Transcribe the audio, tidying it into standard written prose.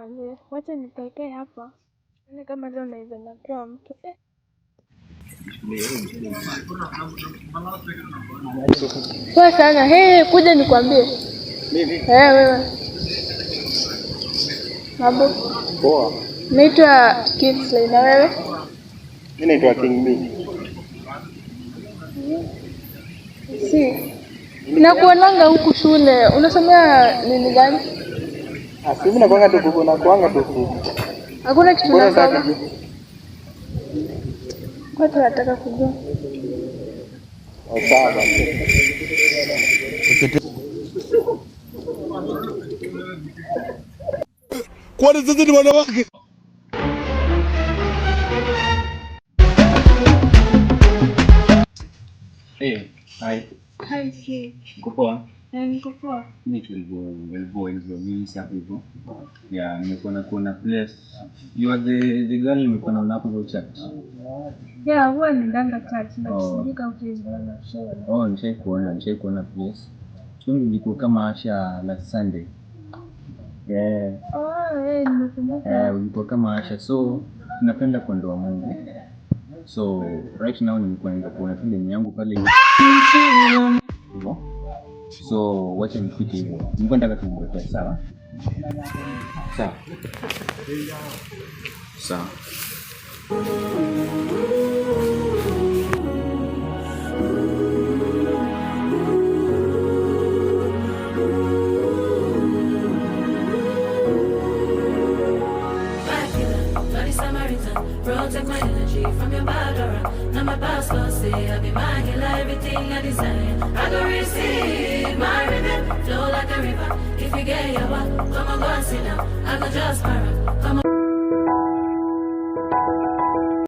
Manze, wacha nikae hapa. Ni kama leo naweza napewa mtu. Poa sana. Hey, kuja nikwambie. Mimi? Wewe. Mambo? Poa. Naitwa Kingsley na wewe? Mimi naitwa King B. Si. Nakuonanga huku shule. Unasomea nini gani? Mimi nakuanga tu. Hakuna kitu nasoma. Kwa tunataka kujua. Sawa. Kwani sisi ni wanawake? Hi. Hi. Kupoa. Niko poa. Mimi hivyo safi hivyo. Yeah, nimekuona place. You are the girl nimekuona hapo chat. Yeah, huwa ninaenda church na kusindika ukizibana show. Nishaikuona place. Chungu jiko kama Asha last Sunday. Yeah. Nimekumbuka. Ulikuwa kama Asha, so napenda kuondoa Mungu. So right now nimekuenda kuona film yangu pale. So wacha nifike hivyo. Niko nataka tuongee sawa? Sawa. Sawa. Protect my energy from your bad aura. Now my past don't say I be my healer, everything I desire. I go receive my rhythm, flow like a river. If you get your back, come on, go and sit down. I go just para.